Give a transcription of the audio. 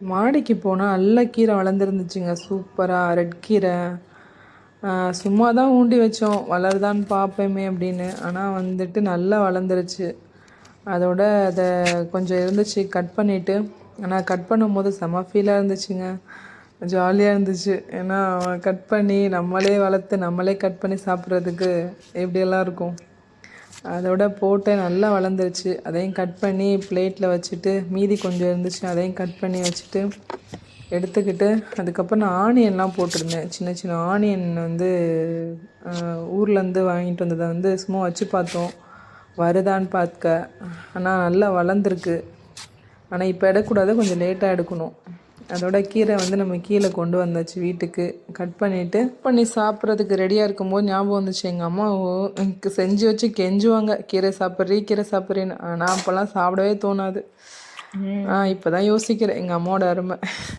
மாடிக்கு போனால் நல்ல கீரை வளர்ந்துருந்துச்சுங்க. சூப்பராக ரெட் கீரை. சும்மா தான் ஊண்டி வச்சோம், வளருதான்னு பார்ப்போமே அப்படின்னு. ஆனால் வந்துட்டு நல்லா வளர்ந்துருச்சு. அதோட அதை கொஞ்சம் இருந்துச்சு, கட் பண்ணிவிட்டு. ஆனால் கட் பண்ணும்போது செம ஃபீலாக இருந்துச்சுங்க. ஜாலியாக இருந்துச்சு. ஏன்னா கட் பண்ணி நம்மளே வளர்த்து நம்மளே கட் பண்ணி சாப்பிட்றதுக்கு எப்படியெல்லாம் இருக்கும். அதோட போட்டு நல்லா வளர்ந்துருச்சு. அதையும் கட் பண்ணி பிளேட்டில் வச்சுட்டு, மீதி கொஞ்சம் இருந்துச்சு அதையும் கட் பண்ணி வச்சுட்டு எடுத்துக்கிட்டு, அதுக்கப்புறம் நான் ஆனியன்லாம் போட்டிருந்தேன். சின்ன சின்ன ஆனியன் வந்து ஊர்லேருந்து வாங்கிட்டு வந்ததை வந்து சும்மா வச்சு பார்த்தோம், வருதான்னு பார்க்க. ஆனால் நல்லா வளர்ந்துருக்கு. ஆனால் இப்போ எடுக்கக்கூடாது, கொஞ்சம் லேட்டாக எடுக்கணும். அதோட கீரை வந்து நம்ம கீழே கொண்டு வந்தாச்சு வீட்டுக்கு. கட் பண்ணி சாப்பிட்றதுக்கு ரெடியாக இருக்கும்போது ஞாபகம் வந்துச்சு, எங்கள் அம்மா செஞ்சு வச்சு கெஞ்சுவாங்க, கீரை சாப்பிட்றேன்னு. ஆனால் அப்போல்லாம் சாப்பிடவே தோணாது. இப்போ தான் யோசிக்கிறேன் எங்கள் அம்மாவோட அருமை.